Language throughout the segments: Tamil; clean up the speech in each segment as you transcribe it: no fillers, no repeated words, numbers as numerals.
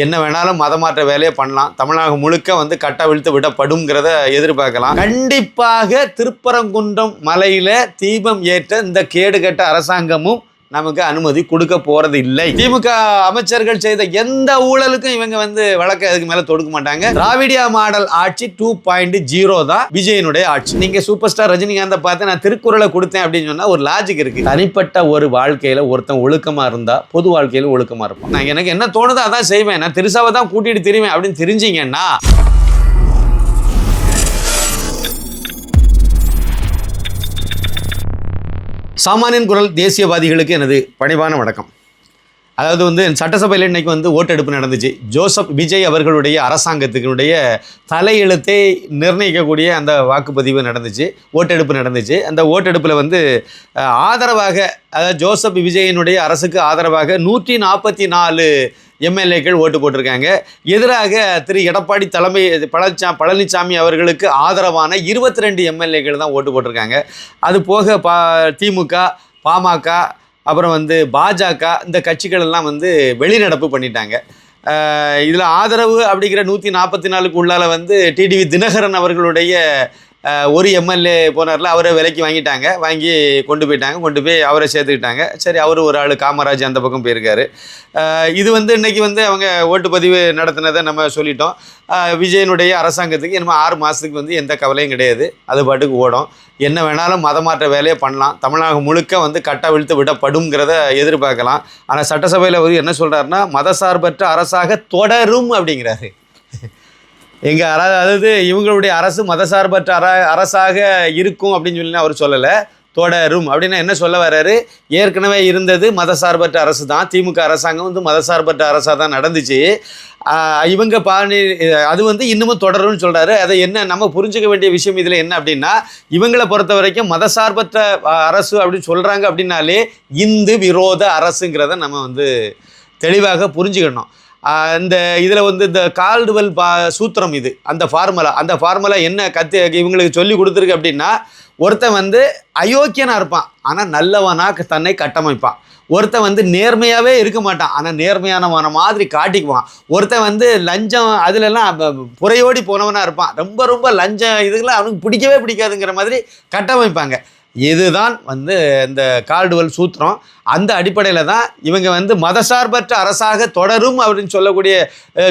என்ன வேணாலும் மதமாற்ற வேலையை பண்ணலாம். தமிழகம் முழுக்க வந்து கட்டவிழ்த்து விடப்படும்ங்கிறத எதிர்பார்க்கலாம். கண்டிப்பாக திருப்பரங்குன்றம் மலையில தீபம் ஏற்ற இந்த கேடுகட்ட அரசாங்கமும் நமக்கு அனுமதி கொடுக்க போறது இல்லை. திமுக அமைச்சர்கள் செய்த எந்த ஊழலுக்கும் இவங்க வந்து வழக்கு அதுக்கு மேல தொடுக்க மாட்டாங்க. திராவிடியா மாடல் ஆட்சி 2.0 தான் விஜயனுடைய ஆட்சி. நீங்க சூப்பர் ஸ்டார் ரஜினிகாந்தை பார்த்து நான் திருக்குறளை கொடுத்தேன் அப்படின்னு சொன்னா ஒரு லாஜிக் இருக்கு. தனிப்பட்ட ஒரு வாழ்க்கையில ஒருத்தன் ஒழுக்கமா இருந்தா பொது வாழ்க்கையில ஒழுக்கமா இருப்பான். நான் எனக்கு என்ன தோணுதோ அதான் செய்வேன். நான் திருசாவை தான் கூட்டிட்டு திரிவேன் அப்படின்னு தெரிஞ்சீங்கன்னா சாமானியன் குரல் தேசியவாதிகளுக்கு எனது பணிவான வணக்கம். அதாவது வந்து சட்டசபையில் இன்னைக்கு வந்து ஓட்டெடுப்பு நடந்துச்சு. ஜோசப் விஜய் அவர்களுடைய அரசாங்கத்துக்குடைய தலையெழுத்தை நிர்ணயிக்கக்கூடிய அந்த வாக்குப்பதிவு நடந்துச்சு, ஓட்டெடுப்பு நடந்துச்சு. அந்த ஓட்டெடுப்பில் வந்து ஆதரவாக, அதாவது ஜோசப் விஜயனுடைய அரசுக்கு ஆதரவாக 144 எம்எல்ஏக்கள் ஓட்டு போட்டிருக்காங்க. எதிராக திரு எடப்பாடி பழனிசாமி அவர்களுக்கு ஆதரவான 22 எம்எல்ஏக்கள் தான் ஓட்டு போட்டிருக்காங்க. அது போக திமுக, பாமக, அப்புறம் வந்து பாஜக இந்த கட்சிகள் எல்லாம் வந்து வெளிநடப்பு பண்ணிட்டாங்க. இதில் ஆதரவு அப்படிங்கிற 144க்கு உள்ளால் வந்து டிடிவி தினகரன் அவர்களுடைய ஒரு எம்எல்ஏ போனார்ல, அவரை விலைக்கு வாங்கிட்டாங்க. வாங்கி கொண்டு போய் அவரை சேர்த்துக்கிட்டாங்க. சரி, அவர் ஒரு ஆள் காமராஜ் அந்த பக்கம் போயிருக்காரு. இது வந்து இன்றைக்கி வந்து அவங்க ஓட்டுப்பதிவு நடத்தினதை நம்ம சொல்லிட்டோம். விஜயனுடைய அரசாங்கத்துக்கு இனிமேல் 6 மாதத்துக்கு வந்து எந்த கவலையும் கிடையாது. அது பாட்டுக்கு ஓடும். என்ன வேணாலும் மதமாற்ற வேலையை பண்ணலாம். தமிழகம் முழுக்க வந்து கட்டவிழ்த்து விடப்படும்ங்கிறத எதிர்பார்க்கலாம். ஆனால் சட்டசபையில் அவர் என்ன சொல்கிறாருன்னா, மதசார்பற்ற அரசாக தொடரும் அப்படிங்கிறாரு. அதாவது இவங்களுடைய அரசு மதசார்பற்ற அரசாக இருக்கும் அப்படின்னு சொல்லி அவர் சொல்லலை, தொடரும் அப்படின்னா என்ன சொல்ல வர்றாரு? ஏற்கனவே இருந்தது மதசார்பற்ற அரசு தான். திமுக அரசாங்கம் வந்து மதசார்பற்ற அரசாக தான் நடந்துச்சு. இவங்க அது வந்து இன்னமும் தொடரும்னு சொல்கிறாரு. அதை என்ன நம்ம புரிஞ்சுக்க வேண்டிய விஷயம் இதில் என்ன அப்படின்னா, இவங்களை பொறுத்த வரைக்கும் மதசார்பற்ற அரசு அப்படின்னு சொல்கிறாங்க அப்படின்னாலே இந்து விரோத அரசுங்கிறத நம்ம வந்து தெளிவாக புரிஞ்சுக்கணும். இந்த இதில் வந்து இந்த கால்டுவெல் சூத்திரம் இது, அந்த ஃபார்முலா என்ன இவங்களுக்கு சொல்லி கொடுத்துருக்கு அப்படின்னா, ஒருத்தன் வந்து அயோக்கியனாக இருப்பான் ஆனால் நல்லவனாக தன்னை கட்டமைப்பான். ஒருத்தன் வந்து நேர்மையாகவே இருக்க மாட்டான் ஆனால் நேர்மையானவன மாதிரி காட்டிக்குவான். ஒருத்தன் வந்து லஞ்சம் அதிலெல்லாம் புறையோடி போனவனாக இருப்பான். ரொம்ப ரொம்ப லஞ்சம் இதுக்கெல்லாம் அவனுக்கு பிடிக்கவே பிடிக்காதுங்கிற மாதிரி கட்டமைப்பாங்க. இதுதான் வந்து இந்த கால்டுவெல் சூத்திரம். அந்த அடிப்படையில் தான் இவங்க வந்து மதசார்பற்ற அரசாக தொடரும் அப்படின்னு சொல்லக்கூடிய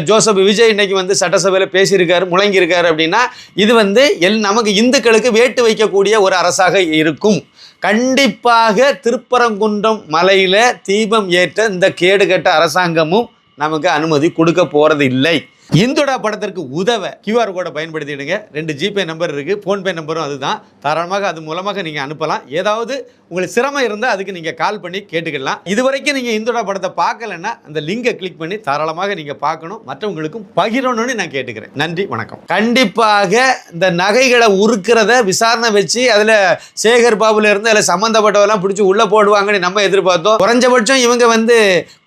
ஜோசப் விஜய் இன்னைக்கு வந்து சட்டசபையில் பேசியிருக்காரு, முழங்கியிருக்காரு. அப்படின்னா இது வந்து நமக்கு இந்துக்களுக்கு வேட்டு வைக்கக்கூடிய ஒரு அரசாக இருக்கும். கண்டிப்பாக திருப்பரங்குன்றம் மலையில் தீபம் ஏற்ற இந்த கேடுகட்ட அரசாங்கமும் நமக்கு அனுமதி கொடுக்க போகிறது இல்லை. இந்துடா படத்திற்கு உதவ QR கோடை பயன்படுத்திடுங்க. 2 ஜிபே நம்பர் இருக்குது, ஃபோன்பே நம்பரும் அதுதான். தாராளமாக அது மூலமாக நீங்கள் அனுப்பலாம். ஏதாவது உங்களுக்கு சிரமம் இருந்தால் அதுக்கு நீங்கள் கால் பண்ணி கேட்டுக்கலாம். இதுவரைக்கும் நீங்கள் இந்துடா படத்தை பார்க்கலன்னா அந்த லிங்கை கிளிக் பண்ணி தாராளமாக நீங்கள் பார்க்கணும், மற்றவங்களுக்கும் பகிரணும்னு நான் கேட்டுக்கிறேன். நன்றி, வணக்கம். கண்டிப்பாக இந்த நகைகளை உருக்கிறத விசாரணை வச்சு அதில் சேகர் பாபுல இருந்து அதில் சம்மந்தப்பட்டவெல்லாம் பிடிச்சி உள்ளே போடுவாங்கன்னு நம்ம எதிர்பார்த்தோம். குறைஞ்சபட்சம் இவங்க வந்து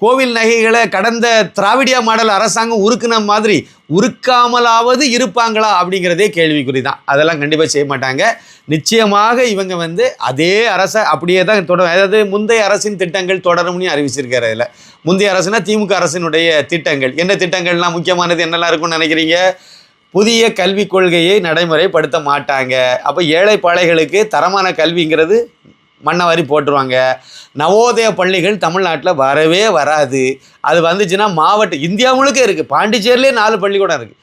கோவில் நகைகளை கடந்த திராவிடியா மாடல் அரசாங்கம் உருக்குன மாதிரி உருக்காமலாவது இருப்பாங்களா அப்படிங்கிறதே கேள்விக்குறி தான். அதெல்லாம் கண்டிப்பாக செய்ய மாட்டாங்க. நிச்சயமாக இவங்க வந்து அதே அரசை அப்படியே தான் தொடரும். அதாவது முந்தைய அரசின் திட்டங்கள் தொடரும்னு அறிவிச்சிருக்காரு. அதில் முந்தைய அரசுனா திமுக அரசினுடைய திட்டங்கள் என்ன திட்டங்கள்லாம் முக்கியமானது என்னெல்லாம் இருக்கும்னு நினைக்கிறீங்க? புதிய கல்விக் கொள்கையை நடைமுறைப்படுத்த மாட்டாங்க. அப்போ ஏழை பாழைகளுக்கு தரமான கல்விங்கிறது மண்ணவாரி போட்டுருவாங்க. நவோதய பள்ளிகள் தமிழ்நாட்டில் வரவே வராது. அது வந்துச்சுன்னா இந்தியா முழுக்க இருக்குது. பாண்டிச்சேரியிலே 4 பள்ளிக்கூடம் இருக்குது.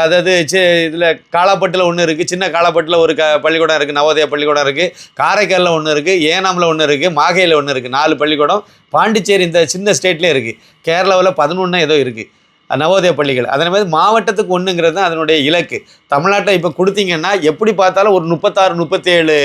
அதாவது இதில் காலாப்பட்டில் ஒன்று இருக்குது, சின்ன காலாப்பட்டில் ஒரு பள்ளிக்கூடம் இருக்குது, நவோதய பள்ளிக்கூடம் இருக்குது. காரைக்காலில் ஒன்று இருக்குது, ஏனாமில் ஒன்று இருக்குது, மாகையில் ஒன்று இருக்குது. 4 பள்ளிக்கூடம் பாண்டிச்சேரி இந்த சின்ன ஸ்டேட்லேயே இருக்குது. கேரளாவில் 11 ஏதோ இருக்குது நவோதய பள்ளிகள். அதே மாதிரி மாவட்டத்துக்கு 1ங்கிறது தான் அதனுடைய இலக்கு. தமிழ்நாட்டை இப்போ கொடுத்தீங்கன்னா எப்படி பார்த்தாலும் ஒரு 36-37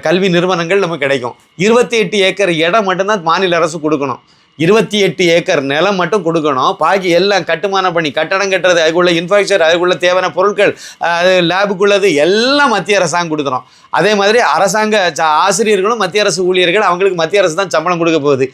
கல்வி நிறுவனங்கள் நமக்கு கிடைக்கும். 28 ஏக்கர் இடம் மட்டும்தான் மாநில அரசு கொடுக்கணும். 28 ஏக்கர் நிலம் மட்டும் கொடுக்கணும். பாக்கி எல்லாம் கட்டுமானம் பண்ணி கட்டடம் கட்டுறது, அதுக்குள்ள இன்ஃப்ராஸ்ட்ரக்சர், அதுக்குள்ள தேவையான பொருட்கள், அது லேபுக்குள்ளது எல்லாம் மத்திய அரசாங்கம் கொடுத்துரும். அதே மாதிரி அரசாங்க ஆசிரியர்களும் மத்திய அரசு ஊழியர்கள், அவங்களுக்கு மத்திய அரசு தான் சம்பளம் கொடுக்க போகுது.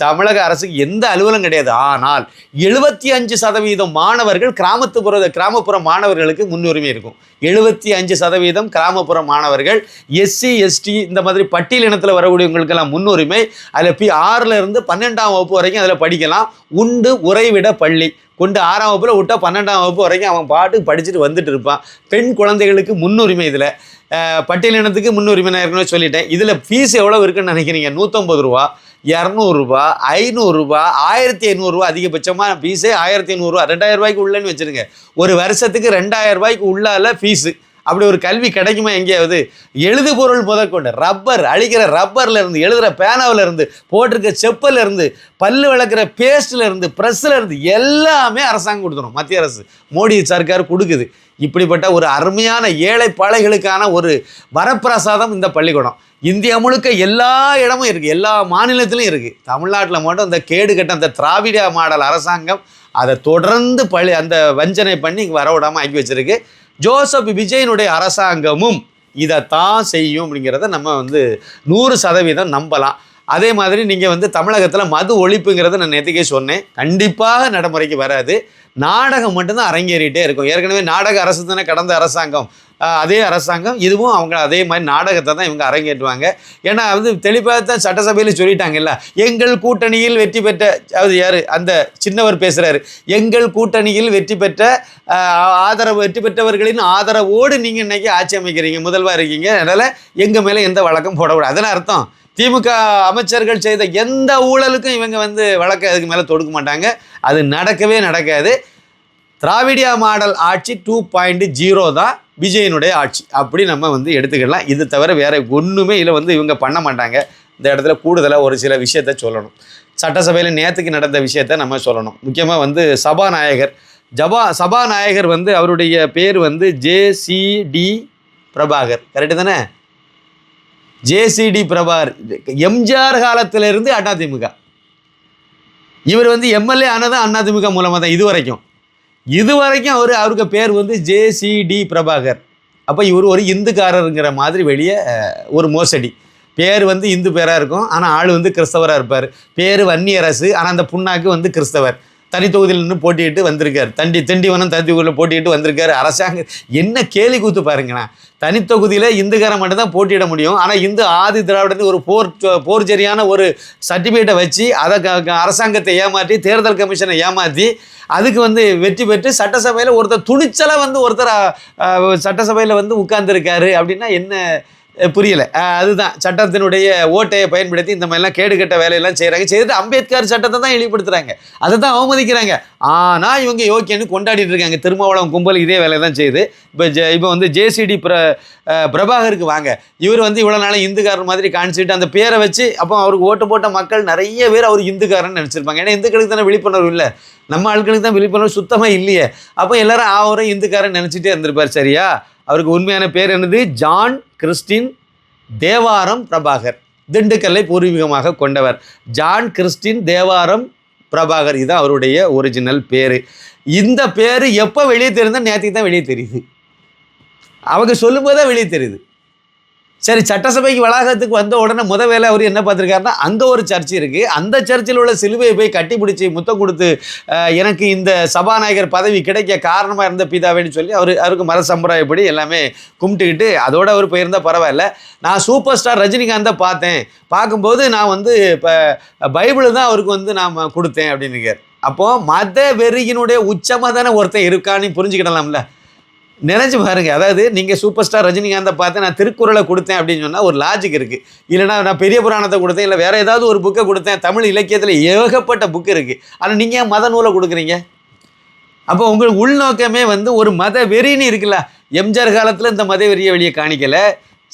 தமிழக அரசுக்கு எந்த அலுவலம் கிடையாது. ஆனால் 75% மாணவர்கள் கிராமப்புற மாணவர்களுக்கு முன்னுரிமை இருக்கும். 75% கிராமப்புற மாணவர்கள், SC ST இந்த மாதிரி பட்டியலினத்தில் வரக்கூடியவங்களுக்கெல்லாம் முன்னுரிமை. அதில் 6ல் இருந்து 12ஆம் வகுப்பு வரைக்கும் அதில் படிக்கலாம். உண்டு உறைவிட பள்ளி. கொண்டு 6ஆம் வகுப்பில் விட்டா 12ஆம் வகுப்பு வரைக்கும் அவன் பாட்டுக்கு படிச்சுட்டு வந்துட்டு இருப்பான். பெண் குழந்தைகளுக்கு முன்னுரிமை இதில், பட்டியலினத்துக்கு முன்னுரிமை நான் ஏற்கனவே சொல்லிட்டேன். இதில் ஃபீஸ் எவ்வளோ இருக்குன்னு நினைக்கிறீங்க? 150 ரூபா, 200 ரூபா, 500 ரூபா, 1500 ரூபா. அதிகபட்சமாக ஃபீஸே 1500 ரூபா, 2000 ரூபாய்க்கு உள்ளன்னு வச்சுருங்க. ஒரு வருஷத்துக்கு 2000 ரூபாய்க்கு உள்ளால ஃபீஸு. அப்படி ஒரு கல்வி கிடைக்குமா எங்கேயாவது? எழுது பொருள் முதற்கொண்டு, ரப்பர் அழிக்கிற ரப்பர்ல இருந்து, எழுதுகிற பேனாவில் இருந்து, போட்டிருக்க செப்பல்ல இருந்து, பல்லு விளக்குற பேஸ்ட்ல இருந்து, ப்ரெஸ்ஸில் இருந்து எல்லாமே அரசாங்கம் கொடுத்துரும். மத்திய அரசு, மோடி சர்க்கார் கொடுக்குது. இப்படிப்பட்ட ஒரு அருமையான ஏழை பாழைகளுக்கான ஒரு வரப்பிரசாதம் இந்த பள்ளிக்கூடம். இந்தியா முழுக்க எல்லா இடமும் இருக்குது, எல்லா மாநிலத்திலும் இருக்குது. தமிழ்நாட்டில் மட்டும் இந்த கேடு கட்ட அந்த திராவிட மாடல் அரசாங்கம் அதை தொடர்ந்து அந்த வஞ்சனை பண்ணி இங்கே வர விடாமல் ஆக்கி வச்சிருக்கு. ஜோசப் விஜயனுடைய அரசாங்கமும் இதைத்தான் செய்யும் அப்படிங்கிறத நம்ம 100% நம்பலாம். அதே மாதிரி நீங்கள் தமிழகத்தில் மது ஒழிப்புங்கிறத நான் நேற்றுக்கே சொன்னேன், கண்டிப்பாக நடைமுறைக்கு வராது. நாடகம் மட்டும்தான் அரங்கேறிட்டே இருக்கும். ஏற்கனவே நாடக அரசு தானே கடந்த அரசாங்கம், அதே அரசாங்கம் இதுவும் அவங்க அதே மாதிரி நாடகத்தை தான் இவங்க அரங்கேற்றுவாங்க. ஏன்னா தெளிவாக தான் சட்டசபையில் சொல்லிட்டாங்கல்ல, எங்கள் கூட்டணியில் வெற்றி பெற்ற, யார் அந்த சின்னவர் பேசுகிறாரு, எங்கள் கூட்டணியில் வெற்றி பெற்றவர்களின் ஆதரவோடு நீங்கள் இன்றைக்கி ஆட்சி அமைக்கிறீங்க, முதல்வர் இருக்கீங்க, அதனால் எங்கள் மேலே எந்த வழக்கம் போடக்கூடாது. அதனால் அர்த்தம் திமுக அமைச்சர்கள் செய்த எந்த ஊழலுக்கும் இவங்க வழக்கை அதுக்கு மேலே தொடுக்க மாட்டாங்க. அது நடக்கவே நடக்காது. திராவிடியா மாடல் ஆட்சி 2.0 தான் விஜயனுடைய ஆட்சி, அப்படி நம்ம எடுத்துக்கலாம். இது தவிர வேறு ஒன்றுமே இல்லை இவங்க பண்ண மாட்டாங்க. இந்த இடத்துல கூடுதலாக ஒரு சில விஷயத்த சொல்லணும். சட்டசபையில் நேற்றுக்கு நடந்த விஷயத்த நம்ம சொல்லணும். முக்கியமாக சபாநாயகர் அவருடைய பேர் ஜேசிடி பிரபாகர், கரெக்டு தானே? ஜேசிடி பிரபாகர் எம்ஜிஆர் காலத்திலிருந்து அதிமுக. இவர் எம்எல்ஏ ஆனது அதிமுக மூலமாக தான் இதுவரைக்கும் அவருக்கு பேர் ஜேசிடி பிரபாகர். அப்போ இவர் ஒரு இந்துக்காரருங்கிற மாதிரி வெளியே ஒரு மோசடி. பேர் இந்து பேராக இருக்கும், ஆனால் ஆள் கிறிஸ்தவராக இருப்பார். பேர் வன்னியரசு, ஆனால் அந்த புண்ணாக்கு கிறிஸ்தவர். தனி தொகுதியில் நின்று போட்டிட்டு வந்திருக்கார். திண்டிவனம் தனி தொகுதியில் போட்டிட்டு வந்திருக்காரு. அரசாங்கம் என்ன கேலி கூத்து பாருங்கண்ணா. தனி தொகுதியில் இந்துக்காரன் மட்டும்தான் போட்டியிட முடியும். ஆனால் இந்து ஆதி திராவிடன்னு ஒரு போர்ஜரியான ஒரு சர்டிஃபிகேட்டை வச்சு அதை அரசாங்கத்தை ஏமாற்றி, தேர்தல் கமிஷனை ஏமாற்றி, அதுக்கு வெற்றி பெற்று சட்டசபையில் ஒருத்தர் துணிச்சலாக ஒருத்தர் சட்டசபையில் உட்கார்ந்துருக்காரு அப்படின்னா என்ன புரியலை. அதுதான் சட்டத்தினுடைய ஓட்டையை பயன்படுத்தி இந்த மாதிரிலாம் கேடுகட்ட வேலையெல்லாம் செய்துட்டு அம்பேத்கர் சட்டத்தை தான் இழிவுபடுத்துகிறாங்க, அதை தான் அவமதிக்கிறாங்க. ஆனால் இவங்க யோக்கியன்னு கொண்டாடிட்டு இருக்காங்க. திருமாவளவன் கும்பல் இதே வேலையை தான் செய்யுது. இப்போ ஜேசிடி பிரபாகருக்கு வாங்க, இவர் இவ்வளோ நாளை இந்துக்காரன் மாதிரி காணிச்சிட்டு அந்த பேரை வச்சு அப்போ அவருக்கு ஓட்டு போட்ட மக்கள் நிறைய பேர் அவர் இந்துக்காரன்னு நினச்சிருப்பாங்க. ஏன்னா இந்துக்களுக்கு தானே விழிப்புணர்வு இல்லை, நம்ம ஆட்களுக்கு தான் விழிப்புணர்வு சுத்தமாக இல்லையே. அப்போ எல்லாரும் அவரும் இந்துக்காரன் நினச்சிட்டே இருந்திருப்பார். சரியா? அவருக்கு உண்மையான பேர் என்னது? John Christine Devaram Prabhakar. திண்டுக்கல்லை பூர்வீகமாக கொண்டவர். ஜான் கிறிஸ்டின் தேவாரம் பிரபாகர், இதுதான் அவருடைய ஒரிஜினல் பேர். இந்த பேர் எப்போ வெளியே தெரிந்தால் நேற்றுக்கு தான் வெளியே தெரியுது, அவங்க சொல்லும்போது தான் வெளியே தெரியுது. சரி, சட்டசபைக்கு வளாகத்துக்கு வந்த உடனே வேலை அவர் என்ன பார்த்துருக்காருன்னா, அங்கே ஒரு சர்ச் இருக்குது, அந்த சர்ச்சில் உள்ள சிலுவையை போய் கட்டி பிடிச்சி முத்தம் கொடுத்து எனக்கு இந்த சபாநாயகர் பதவி கிடைக்க காரணமாக இருந்த பிதாவேன்னு சொல்லி அவருக்கு மத சம்பிரதாயப்படி எல்லாமே கும்பிட்டுக்கிட்டு அதோடு அவர் போயிருந்தால் பரவாயில்ல. நான் சூப்பர் ஸ்டார் ரஜினிகாந்தை பார்த்தேன், பார்க்கும்போது நான் இப்போ பைபிள் தான் அவருக்கு நான் கொடுத்தேன் அப்படின்னு. அப்போது மத வெறியினுடைய உச்சமாக தானே ஒருத்தன் இருக்கான்னு புரிஞ்சுக்கிடலாம்ல. நினைச்சு பாருங்க. அதாவது நீங்கள் சூப்பர் ஸ்டார் ரஜினிகாந்தை பார்த்து நான் திருக்குறளை கொடுத்தேன் அப்படின்னு சொன்னால் ஒரு லாஜிக் இருக்குது. இல்லைனா நான் பெரிய புராணத்தை கொடுத்தேன், இல்லை வேறு ஏதாவது ஒரு புக்கை கொடுத்தேன். தமிழ் இலக்கியத்தில் ஏகப்பட்ட புக்கு இருக்குது, ஆனால் நீங்கள் ஏன் மத நூலை கொடுக்குறீங்க? அப்போ உங்களுக்கு உள்நோக்கமே ஒரு மத வெறின்னு இருக்குல்ல. எம்ஜிஆர் காலத்தில் இந்த மத வெறியை வெளியே காணிக்கலை.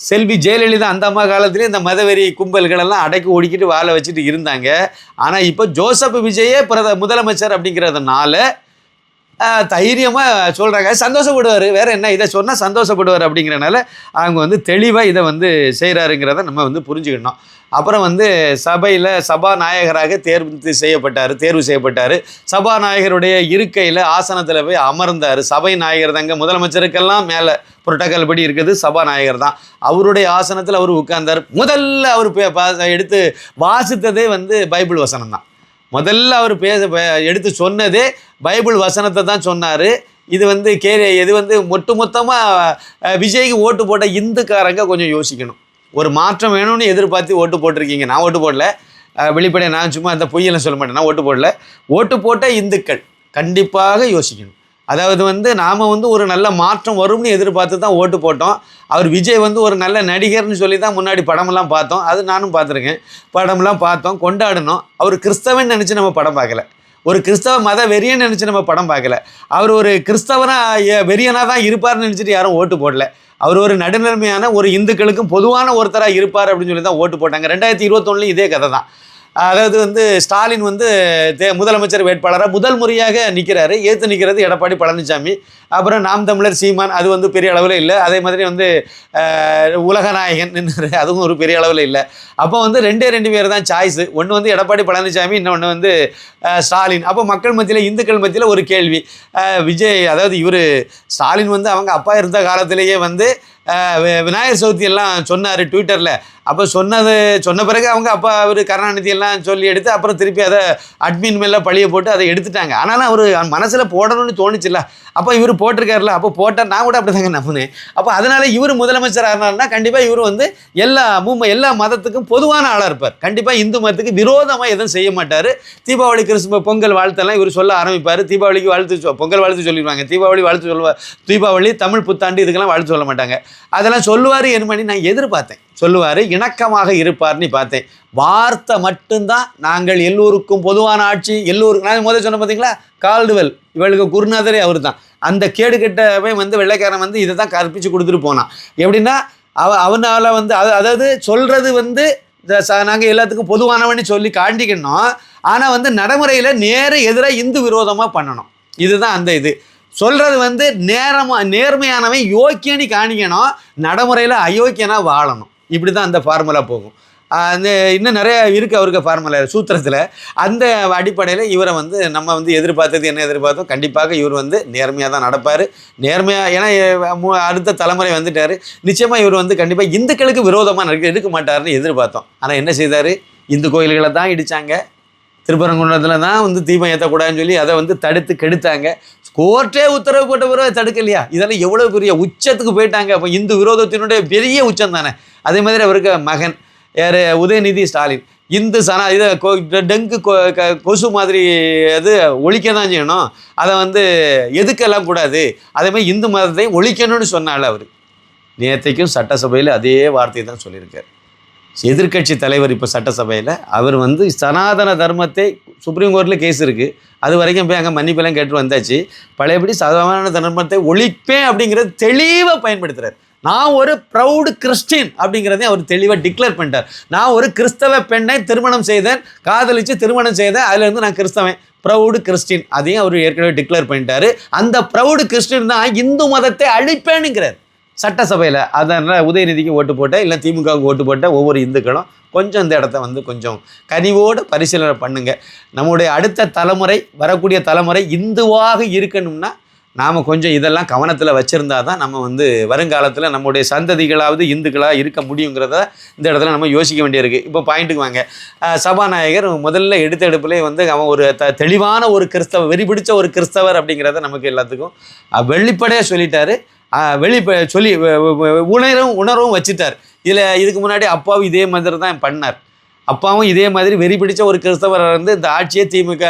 செல்வி ஜெயலலிதா அந்த அம்மா காலத்துலேயே இந்த மதவெறி கும்பல்களெல்லாம் அடக்கி ஒடுக்கிட்டு வாழ வச்சுட்டு இருந்தாங்க. ஆனால் இப்போ ஜோசப் விஜயே முதலமைச்சர் அப்படிங்கிறதுனால தைரியமாக சொல்கிறாங்க, சந்தோஷப்படுவார். வேறு என்ன, இதை சொன்னால் சந்தோஷப்படுவார் அப்படிங்கிறனால அவங்க தெளிவாக இதை செய்கிறாருங்கிறத நம்ம புரிஞ்சுக்கணும். அப்புறம் சபையில் சபாநாயகராக தேர்வு செய்யப்பட்டார். சபாநாயகருடைய இருக்கையில் ஆசனத்தில் போய் அமர்ந்தார். சபை நாயகர் தாங்க, முதலமைச்சருக்கெல்லாம் மேலே புரோட்டோக்கால் படி இருக்குது சபாநாயகர் தான். அவருடைய ஆசனத்தில் அவர் உட்கார்ந்தார். முதல்ல அவர் எடுத்து வாசித்ததே பைபிள் வசனம் தான். முதல்ல அவர் எடுத்து சொன்னதே பைபிள் வசனத்தை தான் சொன்னார். இது இது மொத்தமாக விஜய்க்கு ஓட்டு போட்ட இந்துக்காரங்க கொஞ்சம் யோசிக்கணும். ஒரு மாற்றம் வேணும்னு எதிர்பார்த்து ஓட்டு போட்டிருக்கீங்க. நான் ஓட்டு போடல, வெளிப்படையாக நான் சும்மா அந்த பொய்யெல்லாம் சொல்ல மாட்டேன், நான் ஓட்டு போடல. ஓட்டு போட்ட இந்துக்கள் கண்டிப்பாக யோசிக்கணும். அதாவது வந்து நாம் வந்து ஒரு நல்ல மாற்றம் வரும்னு எதிர்பார்த்து தான் ஓட்டு போட்டோம். அவர் விஜய் வந்து ஒரு நல்ல நடிகர்னு சொல்லி தான் முன்னாடி படமெல்லாம் பார்த்தோம். அது நானும் பார்த்துருக்கேன். படமெல்லாம் பார்த்தோம், கொண்டாடினோம். அவர் கிறிஸ்தவன் நினச்சி நம்ம படம் பார்க்கல. ஒரு கிறிஸ்தவ மத வெறியன்னு நினச்சி நம்ம படம் பார்க்கல. அவர் ஒரு கிறிஸ்தவனாக வெறியனாக தான் இருப்பார்னு நினச்சிட்டு யாரும் ஓட்டு போடல. அவர் ஒரு நடுநிலைமையான ஒரு இந்துக்களுக்கும் பொதுவான ஒருத்தராக இருப்பார் அப்படின்னு சொல்லி தான் ஓட்டு போட்டாங்க. 2021 இதே கதை தான். அதாவது வந்து ஸ்டாலின் வந்து முதலமைச்சர் வேட்பாளராக முதல் முறையாக நிற்கிறாரு. ஏற்று நிற்கிறது எடப்பாடி பழனிசாமி. அப்புறம் நாம் தமிழர் சீமான், அது வந்து பெரிய அளவில் இல்லை. அதே மாதிரி வந்து உலகநாயகன் நின்று, அதுவும் ஒரு பெரிய அளவில் இல்லை. அப்போ வந்து ரெண்டு பேர் தான் சாய்ஸு. ஒன்று வந்து எடப்பாடி பழனிசாமி, இன்னொன்று வந்து ஸ்டாலின். அப்போ மக்கள் மத்தியில், இந்துக்கள் மத்தியில் ஒரு கேள்வி, விஜய், அதாவது இவர் ஸ்டாலின் வந்து அவங்க அப்பா இருந்த காலத்திலேயே வந்து விநாயகர் சதுர்த்தி எல்லாம் சொன்னார் ட்விட்டரில். அப்போ சொன்ன பிறகு அவங்க அப்பா அவர் கருணாநிதி எல்லாம் சொல்லி எடுத்து அப்புறம் திருப்பி அதை அட்மின் மேலே பழிய போட்டு அதை எடுத்துட்டாங்க. ஆனாலும் அவர் மனசில் போடணும்னு தோணுச்சுல்ல. அப்போ இவர் போட்டிருக்காருல, அப்போ போட்டால் நான் கூட அப்படி தாங்க நம்பினேன். அப்போ அதனால் இவர் முதலமைச்சர் ஆனார்னா கண்டிப்பாக இவர் வந்து எல்லா மதத்துக்கும் பொதுவான ஆளாக இருப்பார். கண்டிப்பாக இந்து மதத்துக்கு விரோதமாக எதுவும் செய்ய மாட்டார். தீபாவளி, கிறிஸ்தும, பொங்கல் வாழ்த்தெல்லாம் இவர் சொல்ல ஆரம்பிப்பார். தீபாவளிக்கு பொங்கல் வாழ்த்து சொல்லிடுவாங்க, தீபாவளி வாழ்த்து சொல்லுவார். தீபாவளி, தமிழ் புத்தாண்டு, இதுக்கெல்லாம் வாழ்த்து சொல்ல மாட்டாங்க. அதெல்லாம் சொல்லுவார் என்ன பண்ணி நான் எதிர்பார்த்தேன். சொல்லுவார், இணக்கமாக இருப்பார்னு பார்த்தேன். வார்த்தை மட்டும்தான் நாங்கள் எல்லோருக்கும் பொதுவான ஆட்சி, எல்லோருக்கும். நான் முதல் சொன்ன பார்த்தீங்களா, கால்டுவெல், இவளுக்கு குருநாதரே அவர் தான். அந்த கேடு கெட்டவன் வந்து வெள்ளைக்காரன் வந்து இதை தான் கற்பித்து கொடுத்துட்டு போனான். எப்படின்னா அவனால் வந்து அதாவது சொல்கிறது வந்து நாங்கள் எல்லாத்துக்கும் பொதுவானவன்னு சொல்லி காண்டிக்கணும். ஆனால் வந்து நடைமுறையில் எதிராக இந்து விரோதமாக பண்ணணும். இதுதான் அந்த இது சொல்கிறது வந்து நேர்மையானவன் யோக்கியனி காணிக்கணும், நடைமுறையில் அயோக்கியனாக வாழணும். இப்படி தான் அந்த ஃபார்முலா போகும். அந்த இன்னும் நிறைய இருக்குது அவருக்கு ஃபார்முலா சூத்திரத்தில். அந்த அடிப்படையில் இவரை வந்து நம்ம வந்து எதிர்பார்த்தது என்ன எதிர்பார்த்தோம், கண்டிப்பாக இவர் வந்து நேர்மையாக தான் நடப்பார். நேர்மையாக, ஏன்னா அடுத்த தலைமுறை வந்துட்டார். நிச்சயமாக இவர் வந்து கண்டிப்பாக இந்துக்களுக்கு விரோதமாக எடுக்க மாட்டார்னு எதிர்பார்த்தோம். ஆனால் என்ன செய்தார், இந்து கோயில்களை தான் இடித்தாங்க. திருப்பரங்குன்றத்தில் தான் வந்து தீபம் ஏற்றக்கூடாதுன்னு சொல்லி அதை வந்து தடுத்து கெடுத்தாங்க. கோர்ட்டே உத்தரவு போட்ட பிறகு தடுக்கலையா? இதெல்லாம் எவ்வளோ பெரிய உச்சத்துக்கு போயிட்டாங்க. அப்போ இந்து விரோதத்தினுடைய பெரிய உச்சம் தானே. அதே மாதிரி அவருக்கு மகன் யார், உதயநிதி ஸ்டாலின், இந்து இதை டெங்கு கொசு மாதிரி அது ஒழிக்க தான் செய்யணும், அதை வந்து எதுக்கெல்லாம் கூடாது, அதே மாதிரி இந்து மதத்தை ஒழிக்கணும்னு சொன்னால அவர் நேற்றைக்கும் சட்டசபையில் அதே வார்த்தையை தான் சொல்லியிருக்கார். எதிர்கட்சி தலைவர் இப்போ சட்டசபையில் அவர் வந்து சனாதன தர்மத்தை, சுப்ரீம் கோர்ட்டில் கேஸ் இருக்குது, அது வரைக்கும் போய் அங்கே மன்னிப்பெல்லாம் கேட்டு வந்தாச்சு. பழையபடி சனாதன தர்மத்தை ஒழிப்பேன் அப்படிங்கிறது தெளிவாக பயன்படுத்துகிறார். நான் ஒரு ப்ரௌடு கிறிஸ்டின் அப்படிங்கிறதையும் அவர் தெளிவாக டிக்ளேர் பண்ணிட்டார். நான் ஒரு கிறிஸ்தவ பெண்ணை திருமணம் செய்தேன், காதலித்து திருமணம் செய்தேன், அதுலேருந்து நான் கிறிஸ்தவன், ப்ரௌடு கிறிஸ்டின், அதையும் அவர் ஏற்கனவே டிக்ளேர் பண்ணிட்டார். அந்த ப்ரௌடு கிறிஸ்டின் தான் இந்து மதத்தை அழிப்பேனுங்கிறார் சட்டசபையில். அதனால் உதயநிதிக்கு ஓட்டு போட்ட, இல்லை திமுகவுக்கு ஓட்டு போட்ட ஒவ்வொரு இந்துக்களும் கொஞ்சம் இந்த இடத்த வந்து கொஞ்சம் கனிவோடு பரிசீலனை பண்ணுங்கள். நம்முடைய அடுத்த தலைமுறை, வரக்கூடிய தலைமுறை இந்துவாக இருக்கணும்னா நாம் கொஞ்சம் இதெல்லாம் கவனத்தில் வச்சுருந்தா தான் நம்ம வந்து வருங்காலத்தில் நம்முடைய சந்ததிகளாவது இந்துக்களாக இருக்க முடியுங்கிறத இந்த இடத்துல நம்ம யோசிக்க வேண்டியிருக்கு. இப்போ பாயிண்ட்டுக்கு வாங்க. சபாநாயகர் முதல்ல எடுப்பிலே வந்து அவன் ஒரு தெளிவான ஒரு கிறிஸ்தவ, வெறி பிடிச்ச ஒரு கிறிஸ்தவர் அப்படிங்கிறத நமக்கு எல்லாத்துக்கும் வெளிப்படையாக சொல்லிட்டாரு. சொல்லி உணர்வும் வச்சுட்டார். இதுக்கு முன்னாடி அப்பாவும் இதே மாதிரி தான் பண்ணார். அப்பாவும் இதே மாதிரி வெறி பிடிச்ச ஒரு கிறிஸ்தவரை வந்து இந்த ஆட்சியை திமுக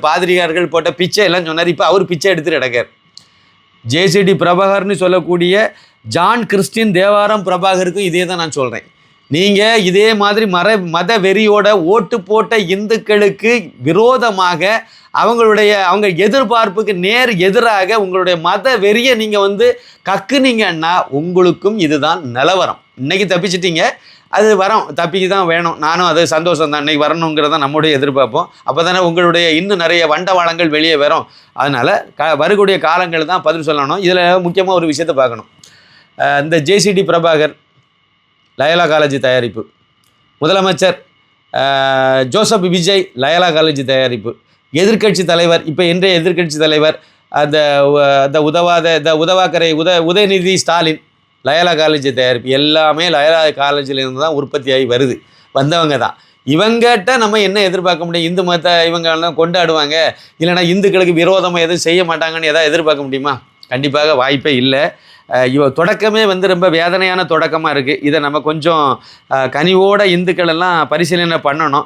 பாதிரியார்கள் போட்ட பிச்சை எல்லாம் சொன்னார். இப்போ அவர் பிச்சை எடுத்துட்டு கிடக்கார். ஜேசிடி பிரபாகர்னு சொல்லக்கூடிய ஜான் கிறிஸ்டின் தேவாரம் பிரபாகருக்கும் இதே தான் நான் சொல்கிறேன். நீங்கள் இதே மாதிரி மத வெறியோட ஓட்டு போட்ட இந்துக்களுக்கு விரோதமாக அவங்க எதிர்பார்ப்புக்கு எதிராக உங்களுடைய மத வெறியை நீங்கள் வந்து கக்குனீங்கன்னா உங்களுக்கும் இதுதான் நிலவரம். இன்றைக்கி தப்பிச்சிட்டிங்க, அது வரோம், தப்பிக்கு தான் வேணும். நானும் அது சந்தோஷம் தான், இன்றைக்கி வரணுங்கிறத நம்முடைய எதிர்பார்ப்போம். அப்போ தானே உங்களுடைய இன்னும் நிறைய வண்டவாளங்கள் வெளியே வரும். அதனால் வரக்கூடிய காலங்கள் தான் பதில் சொல்லணும். இதில் முக்கியமாக ஒரு விஷயத்தை பார்க்கணும். இந்த ஜேசிடி பிரபாகர் லயோலா காலேஜ் தயாரிப்பு, முதலமைச்சர் ஜோசப் விஜய் லயோலா காலேஜ் தயாரிப்பு, எதிர்க்கட்சி தலைவர், இப்போ இன்றைய எதிர்க்கட்சி தலைவர் அந்த உதவாக்கரை உதயநிதி ஸ்டாலின் லயோலா காலேஜ் தயாரிப்பு, எல்லாமே லயோலா காலேஜிலேருந்து தான் உற்பத்தியாகி வந்தவங்க தான். இவங்ககிட்ட நம்ம என்ன எதிர்பார்க்க முடியும்? இந்து மதத்தை இவங்கெல்லாம் கொண்டாடுவாங்க, இல்லைனா இந்துக்களுக்கு விரோதமாக எதுவும் செய்ய மாட்டாங்கன்னு எதாவது எதிர்பார்க்க முடியுமா? கண்டிப்பாக வாய்ப்பே இல்லை. தொடக்கமே வந்து ரொம்ப வேதனையான தொடக்கமாக இருக்குது. இதை நம்ம கொஞ்சம் கனிவோட இந்துக்கள் எல்லாம் பரிசீலனை பண்ணணும்.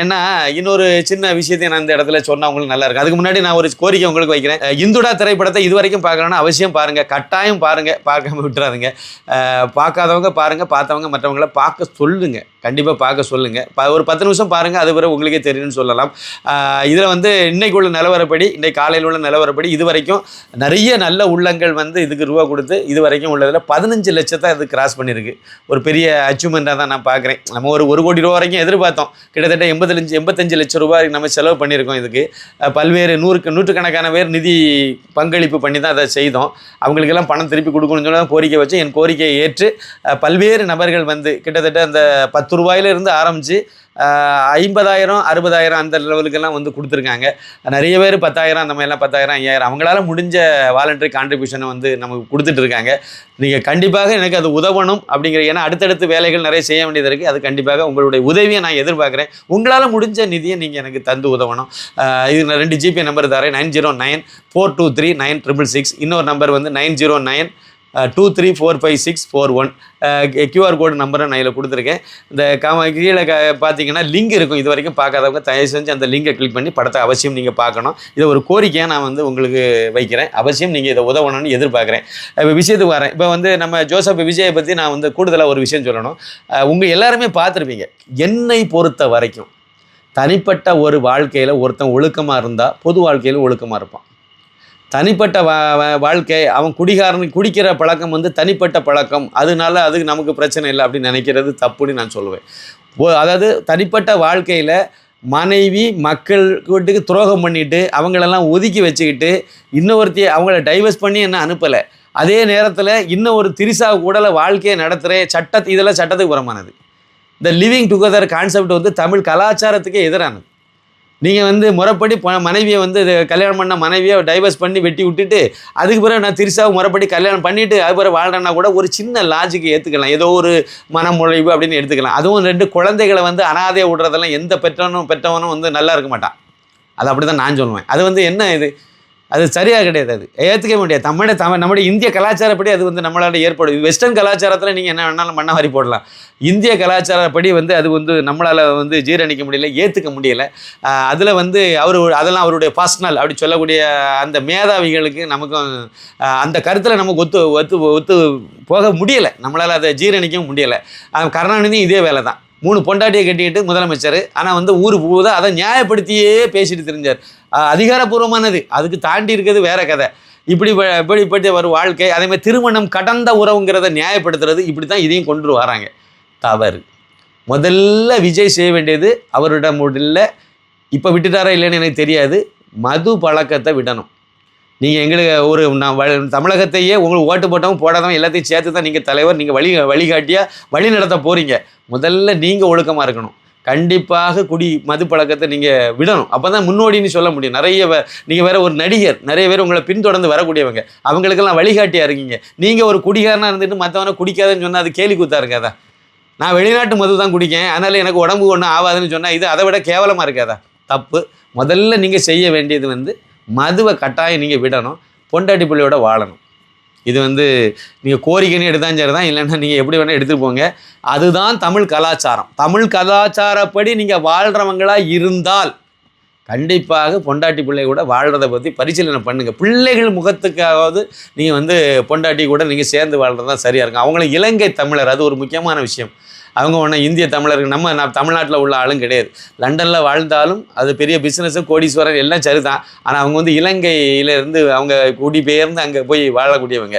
ஏன்னா இன்னொரு சின்ன விஷயத்தையும் நான் இந்த இடத்துல சொன்னால் உங்களுக்கு நல்லா இருக்கும். அதுக்கு முன்னாடி நான் ஒரு கோரிக்கை உங்களுக்கு வைக்கிறேன். இந்துடா திரைப்படத்தை இது வரைக்கும் பார்க்கலன்னா அவசியம் பாருங்கள், கட்டாயம் பாருங்கள், பார்க்காம விட்டுறாதுங்க. பார்க்காதவங்க பாருங்கள், பார்த்தவங்க மற்றவங்கள பார்க்க சொல்லுங்கள், கண்டிப்பாக பார்க்க சொல்லுங்கள். ஒரு 10 நிமிஷம் பாருங்கள், அது பிறகு உங்களுக்கே தெரியும்னு சொல்லலாம். இதில் வந்து இன்றைக்கு உள்ள நிலவரப்படி, இன்றைக்கு காலையில் உள்ள நிலவரப்படி இது வரைக்கும் நிறைய நல்ல உள்ளங்கள் வந்து இதுக்கு ரூபா கொடுத்து இது வரைக்கும் உள்ளதில் 15 லட்சத்தை அது கிராஸ் பண்ணியிருக்கு. ஒரு பெரிய அச்சீவ்மெண்ட்டாக தான் நான் பார்க்குறேன். நம்ம ஒரு 1 கோடி ரூபா வரைக்கும் எதிர்பார்த்தோம். கிட்டத்தட்ட 85 லட்சம் ரூபாய் நம்ம செலவு பண்ணியிருக்கோம். இதுக்கு பல்வேறு நூற்றுக்கணக்கான பேர் நிதி பங்களிப்பு பண்ணி தான் அதை செய்தோம். அவங்களுக்கெல்லாம் பணம் திருப்பி கொடுக்கணும்னு சொல்லி தான் கோரிக்கை வச்சு, என் கோரிக்கையை ஏற்று பல்வேறு நபர்கள் வந்து கிட்டத்தட்ட அந்த 10 ரூபாயிலிருந்து ஆரம்பித்து 50,000 60,000 அந்த லெவலுக்கெல்லாம் வந்து கொடுத்துருக்காங்க. நிறைய பேர் 10,000 அந்த மாதிரிலாம் 10,000 5,000 அவங்களால முடிஞ்ச வாலண்டரி கான்ட்ரிபியூஷனை வந்து நமக்கு கொடுத்துட்டு இருக்காங்க. நீங்கள் கண்டிப்பாக எனக்கு அது உதவணும் அப்படிங்கிற, ஏன்னா அடுத்தடுத்து வேலைகள் நிறைய செய்ய வேண்டியது இருக்குது. அது கண்டிப்பாக உங்களுடைய உதவியை நான் எதிர்பார்க்குறேன். உங்களால் முடிஞ்ச நிதியை நீங்கள் எனக்கு தந்து உதவணும். இது 2 ஜிபே நம்பர் தரேன். 9094239666. இன்னொரு நம்பர் வந்து 9092345641. QR கோடு நம்பரை நான் இதில் கொடுத்துருக்கேன். இந்த கீழே பார்த்தீங்கன்னா லிங்க் இருக்கும். இது வரைக்கும் பார்க்காதவங்க தயவு செஞ்சு அந்த லிங்கை கிளிக் பண்ணி படத்தை அவசியம் நீங்கள் பார்க்கணும். இதை ஒரு கோரிக்கையாக நான் வந்து உங்களுக்கு வைக்கிறேன். அவசியம் நீங்கள் இதை உதவணும்னு எதிர்பார்க்குறேன். இப்போ விஷயத்துக்கு வரேன். இப்போ வந்து நம்ம ஜோசப் விஜயை பற்றி நான் வந்து கூடுதலாக ஒரு விஷயம் சொல்லணும். உங்கள் எல்லாருமே பார்த்துருப்பீங்க. என்னை பொறுத்த வரைக்கும் தனிப்பட்ட ஒரு வாழ்க்கையில் ஒருத்தன் ஒழுக்கமாக இருந்தால் பொது வாழ்க்கையில் ஒழுக்கமாக இருப்பான். தனிப்பட்ட வாழ்க்கை, அவன் குடிக்கிற பழக்கம் வந்து தனிப்பட்ட பழக்கம், அதனால அதுக்கு நமக்கு பிரச்சனை இல்லை அப்படின்னு நினைக்கிறது தப்புன்னு நான் சொல்லுவேன். அதாவது தனிப்பட்ட வாழ்க்கையில் மனைவி மக்கள் வீட்டுக்கு துரோகம் பண்ணிவிட்டு அவங்களெல்லாம் ஒதுக்கி வச்சுக்கிட்டு இன்னொருத்தையை அவங்கள டைவர்ஸ் பண்ணி என்ன அனுப்பலை. அதே நேரத்தில் இன்னும் ஒரு திரிசா கூடல வாழ்க்கையை நடத்துகிற இதெல்லாம் சட்டத்துக்கு புறமானது. இந்த லிவிங் டுகெதர் கான்செப்ட் வந்து தமிழ் கலாச்சாரத்துக்கே எதிரானது. நீங்கள் வந்து முறைப்படி மனைவியை வந்து கல்யாணம் பண்ண மனைவியை டைவர்ஸ் பண்ணி வெட்டி விட்டுட்டு அதுக்கு பிறகு நான் திரிசாவை முறைப்படி கல்யாணம் பண்ணிவிட்டு அது பிறகு வாழ்கிறேன்னா கூட ஒரு சின்ன லாஜிக்கு ஏற்றுக்கலாம். ஏதோ ஒரு மனமுழைவு அப்படின்னு எடுத்துக்கலாம். அதுவும் 2 குழந்தைகளை வந்து அனாதையை விடுறதெல்லாம் எந்த பெற்றவனும் வந்து நல்லா இருக்க மாட்டான். அது அப்படி தான் நான் சொல்லுவேன். அது வந்து என்ன இது, அது சரியாக கிடையாது. அது ஏற்றுக்க முடியாது. நம்முடைய இந்திய கலாச்சாரப்படி அது வந்து நம்மளால் ஏற்படும். வெஸ்டர்ன் கலாச்சாரத்தில் நீங்கள் என்ன வேணாலும் மண்ணை வாரி போடலாம். இந்திய கலாச்சாரப்படி வந்து அது வந்து நம்மளால் வந்து ஜீரணிக்க முடியல, ஏற்றுக்க முடியலை. அதில் வந்து அதெல்லாம் அவருடைய பர்சனல் அப்படி சொல்லக்கூடிய அந்த மேதாவிகளுக்கு நமக்கும் அந்த கருத்தில் நமக்கு ஒத்து போக முடியலை. நம்மளால் அதை ஜீரணிக்கவும் முடியலை. கருணாநிதியும் இதே வேலை தான். 3 பொண்டாட்டியை கட்டிக்கிட்டு முதலமைச்சர். ஆனால் வந்து ஊர் பூதா அதை நியாயப்படுத்தியே பேசிட்டு தெரிஞ்சார். அதிகாரப்பூர்வமானது, அதுக்கு தாண்டி இருக்கிறது வேற கதை. இப்படிப்பட்ட ஒரு வாழ்க்கை. அதேமாதிரி திருமணம் கடந்த உறவுங்கிறத நியாயப்படுத்துறது, இப்படி தான் இதையும் கொண்டு வராங்க. தவறு. முதல்ல விஜய் செய்ய வேண்டியது, அவரிடம் இல்லை, இப்போ விட்டுட்டாரா இல்லைன்னு எனக்கு தெரியாது, மது பழக்கத்தை விடணும். நீங்கள் எங்களுக்கு தமிழகத்தையே உங்களுக்கு ஓட்டு போட்டவங்க போடாதவங்க எல்லாத்தையும் சேர்த்து தான் நீங்கள் தலைவர், நீங்கள் வழிகாட்டியாக வழி நடத்த போகிறீங்க. முதல்ல நீங்கள் ஒழுக்கமாக இருக்கணும். கண்டிப்பாக மது பழக்கத்தை நீங்கள் விடணும். அப்போ தான் முன்னோடின்னு சொல்ல முடியும். நீங்கள் வேறு ஒரு நடிகர், நிறைய பேர் உங்களை பின்தொடர்ந்து வரக்கூடியவங்க, அவங்களுக்கெல்லாம் வழிகாட்டியாக இருக்கீங்க. நீங்கள் ஒரு குடிகாரனாக இருந்துட்டு மற்றவனை குடிக்காதுன்னு சொன்னால் அது கேலி கூத்தா இருக்காதா? நான் வெளிநாட்டு மது தான் குடிக்கேன், அதனால் எனக்கு உடம்பு ஒன்றும் ஆகாதுன்னு சொன்னால் இது அதை விட கேவலமாக இருக்காதா? தப்பு. முதல்ல நீங்கள் செய்ய வேண்டியது வந்து மதுவை கட்டாயம் நீங்கள் விடணும், பொண்டாட்டி பிள்ளையோட வாழணும். இது வந்து நீங்கள் கோரிக்கைன்னு எடுத்தாலும் சரி தான், இல்லைன்னா நீங்கள் எப்படி வேணால் எடுத்துகிட்டு போங்க. அதுதான் தமிழ் கலாச்சாரம். தமிழ் கலாச்சாரப்படி நீங்கள் வாழ்கிறவங்களாக இருந்தால் கண்டிப்பாக பொண்டாட்டி பிள்ளை கூட வாழ்கிறத பற்றி பரிசீலனை பண்ணுங்கள். பிள்ளைகள் முகத்துக்காவது நீங்கள் வந்து பொண்டாட்டி கூட நீங்கள் சேர்ந்து வாழ்கிறது தான் சரியாக இருக்கும். அவங்களும் இலங்கை தமிழர், அது ஒரு முக்கியமான விஷயம். அவங்க ஒன்றும் இந்திய தமிழர்கள் நம்ம தமிழ்நாட்டில் உள்ள ஆளும் கிடையாது. லண்டனில் வாழ்ந்தாலும் அது பெரிய பிஸ்னஸு, கோடீஸ்வரர் எல்லாம் சரி தான். ஆனால் அவங்க வந்து இலங்கையிலேருந்து அவங்க குடிபெயர்ந்து அங்கே போய் வாழக்கூடியவங்க.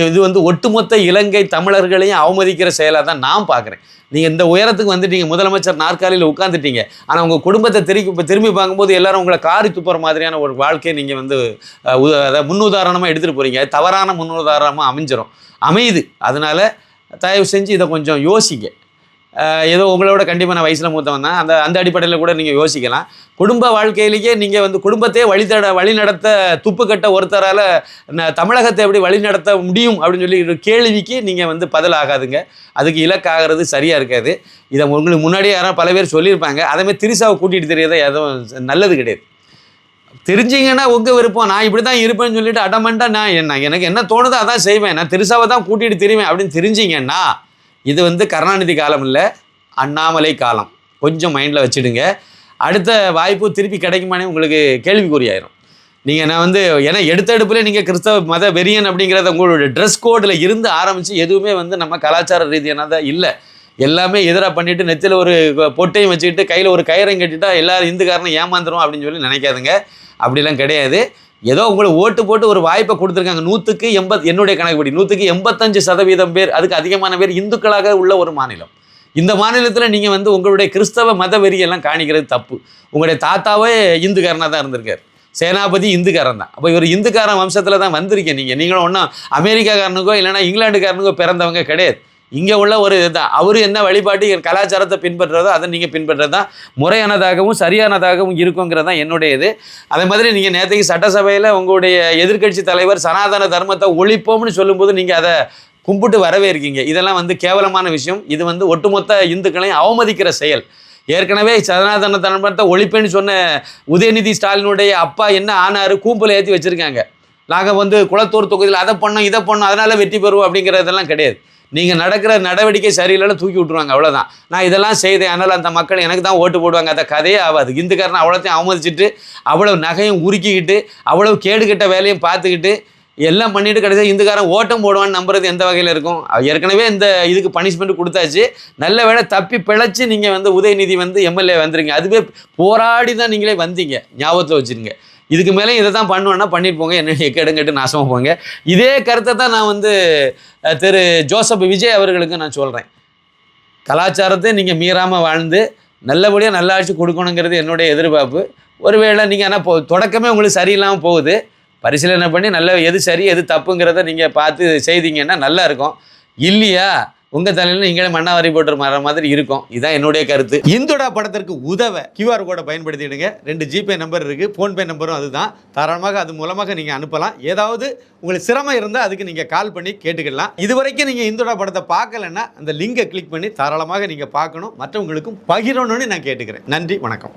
இது வந்து ஒட்டுமொத்த இலங்கை தமிழர்களையும் அவமதிக்கிற செயலாக தான் நான் பார்க்குறேன். நீங்கள் இந்த உயரத்துக்கு வந்து நீங்கள் முதலமைச்சர் நாற்காலியில் உட்காந்துட்டீங்க, ஆனால் உங்கள் குடும்பத்தை திரும்பி பார்க்கும்போது எல்லாரும் உங்களை காரி துப்புற மாதிரியான ஒரு வாழ்க்கையை நீங்கள் வந்து முன்னுதாரணமாக எடுத்துகிட்டு போகிறீங்க. தவறான முன்னுதாரணமாக அமையுது. அதனால் தயவு செஞ்சு இதை கொஞ்சம் யோசிங்க. ஏதோ உங்களோட கண்டிப்பாக நான் வயசில் மூத்தவன் தான், அந்த அடிப்படையில் கூட நீங்கள் யோசிக்கலாம். குடும்ப வாழ்க்கையிலேயே நீங்கள் வந்து குடும்பத்தையே வழிநடத்த துப்புக்கட்ட ஒருத்தரால் தமிழகத்தை எப்படி வழிநடத்த முடியும் அப்படின்னு சொல்லி ஒரு கேள்விக்கு நீங்கள் வந்து பதில் ஆகாதுங்க. அதுக்கு இலக்காகிறது சரியாக இருக்காது. இதை உங்களுக்கு முன்னாடியே யாராவது பல பேர் சொல்லியிருப்பாங்க. அதேமாதிரி திரிசாவை கூட்டிகிட்டு தெரியறதை எதுவும் நல்லது கிடையாது. தெரிஞ்சிங்கன்னா உங்கள் விருப்பம், நான் இப்படி தான் இருப்பேன்னு சொல்லிட்டு அடமெண்ட்டாக எனக்கு என்ன தோணுதோ அதான் செய்வேன், நான் திரிசாவை தான் கூட்டிகிட்டு திரிவேன் அப்படின்னு தெரிஞ்சிங்கன்னா இது வந்து கருணாநிதி காலம் இல்லை, அண்ணாமலை காலம். கொஞ்சம் மைண்டில் வச்சுடுங்க. அடுத்த வாய்ப்பு திருப்பி கிடைக்குமானே உங்களுக்கு கேள்விக்குறியாயிரும். நீங்கள் நான் வந்து ஏன்னா எடுத்த எடுப்புலேயே நீங்கள் கிறிஸ்தவ மத வெறியன் அப்படிங்கிறத உங்களுடைய ட்ரெஸ் கோடில் இருந்து ஆரம்பித்து எதுவுமே வந்து நம்ம கலாச்சார ரீதியானதாக இல்லை. எல்லாமே எதிராக பண்ணிவிட்டு நெத்தியில் ஒரு பொட்டையும் வச்சுக்கிட்டு கையில் ஒரு கயிறையும் கட்டிட்டா எல்லாரும் இந்துக்காரனும் ஏமாந்துரும் அப்படின்னு சொல்லி நினைக்காதுங்க. அப்படிலாம் கிடையாது. ஏதோ உங்களுக்கு ஓட்டு போட்டு ஒரு வாய்ப்பை கொடுத்துருக்காங்க. 100க்கு 80, என்னுடைய கணக்குப்படி 100க்கு 85% பேர், அதுக்கு அதிகமான பேர் இந்துக்களாக உள்ள ஒரு மாநிலம். இந்த மாநிலத்தில் நீங்கள் வந்து உங்களுடைய கிறிஸ்தவ மத வெறியெல்லாம் காணிக்கிறது தப்பு. உங்களுடைய தாத்தாவே இந்துக்காரனாக தான் இருந்திருக்கார். சேனாபதி இந்துக்காரன் தான். அப்போ இவர் இந்துக்காரன் வம்சத்தில் தான் வந்திருக்கேன். நீங்களும் ஒன்றும் அமெரிக்காக்காரனுக்கோ இல்லைனா இங்கிலாந்துக்காரனுக்கோ பிறந்தவங்க கிடையாது. இங்கே உள்ள ஒரு இதுதான். அவர் என்ன வழிபாட்டு கலாச்சாரத்தை பின்பற்றுறதோ அதை நீங்கள் பின்பற்றுறது தான் முறையானதாகவும் சரியானதாகவும் இருக்குங்கிறது தான் என்னுடைய இது. அதே மாதிரி நீங்கள் நேற்றுக்கு சட்டசபையில் உங்களுடைய எதிர்க்கட்சி தலைவர் சனாதன தர்மத்தை ஒழிப்போம்னு சொல்லும்போது நீங்கள் அதை கும்பிட்டு வரவே இருக்கீங்க. இதெல்லாம் வந்து கேவலமான விஷயம். இது வந்து ஒட்டுமொத்த இந்துக்களையும் அவமதிக்கிற செயல். ஏற்கனவே சனாதன தர்மத்தை ஒழிப்பேன்னு சொன்ன உதயநிதி ஸ்டாலினுடைய அப்பா என்ன ஆனார், கூம்பில் ஏற்றி வச்சுருக்காங்க. நாங்கள் வந்து குளத்தூர் தொகுதியில் அதை பண்ணோம் இதை பண்ணோம் அதனால் வெற்றி பெறுவோம் அப்படிங்கிறதெல்லாம் கிடையாது. நீங்கள் நடக்கிற நடவடிக்கை சரியில்லைன்னு தூக்கி விட்ருவாங்க, அவ்வளோதான். நான் இதெல்லாம் செய்தேன் அதனால் அந்த மக்கள் எனக்கு தான் ஓட்டு போடுவாங்க, அந்த கதையே ஆகாது. இந்துக்காரனை அவ்வளோத்தையும் அவமதிச்சுட்டு அவ்வளோ நகையும் உருக்கிக்கிட்டு அவ்வளோ கேடுகட்ட வேலையும் பார்த்துக்கிட்டு எல்லாம் பண்ணிட்டு கடைசியாக இந்துக்காரன் ஓட்டம் போடுவான்னு நம்புறது எந்த வகையில் இருக்கும்? ஏற்கனவே இந்த இதுக்கு பனிஷ்மெண்ட் கொடுத்தாச்சு. நல்ல வேளை தப்பி பிழைச்சி நீங்கள் வந்து உதயநிதி வந்து எம்எல்ஏ வந்துருங்க. அதுவே போராடி தான் நீங்களே வந்தீங்க, ஞாபகத்தில் வச்சுருங்க. இதுக்கு மேலே இதை தான் பண்ணுவேன்னா பண்ணிட்டு போங்க, என்ன எக்கெடுங்கட்டு நாசமாக போங்க. இதே கருத்தை தான் நான் வந்து திரு ஜோசப் விஜய் அவர்களுக்கு நான் சொல்கிறேன். கலாச்சாரத்தை நீங்கள் மீறாமல் வாழ்ந்து நல்லபடியாக நல்ல ஆட்சி கொடுக்கணுங்கிறது என்னுடைய எதிர்பார்ப்பு. ஒருவேளை நீங்கள் ஆனால் தொடக்கமே உங்களுக்கு சரியில்லாமல் போகுது, பரிசீலனை பண்ணி நல்ல எது சரி எது தப்புங்கிறத நீங்கள் பார்த்து செய்தீங்கன்னா நல்லா இருக்கும். இல்லையா உங்கள் தலையில் நீங்களே மண்ணாவாரி போட்டு மாற மாதிரி இருக்கும். இதுதான் என்னுடைய கருத்து. இந்துடா படத்திற்கு உதவ QR கோடை பயன்படுத்திடுங்க. 2 ஜிபே நம்பர் இருக்குது, ஃபோன்பே நம்பரும் அதுதான். தாராளமாக அது மூலமாக நீங்கள் அனுப்பலாம். ஏதாவது உங்களுக்கு சிரமம் இருந்தால் அதுக்கு நீங்கள் கால் பண்ணி கேட்டுக்கலாம். இது வரைக்கும் நீங்கள் இந்துடா படத்தை பார்க்கலன்னா அந்த லிங்கை கிளிக் பண்ணி தாராளமாக நீங்கள் பார்க்கணும், மற்றவங்களுக்கும் பகிரணும்னு நான் கேட்டுக்கிறேன். நன்றி, வணக்கம்.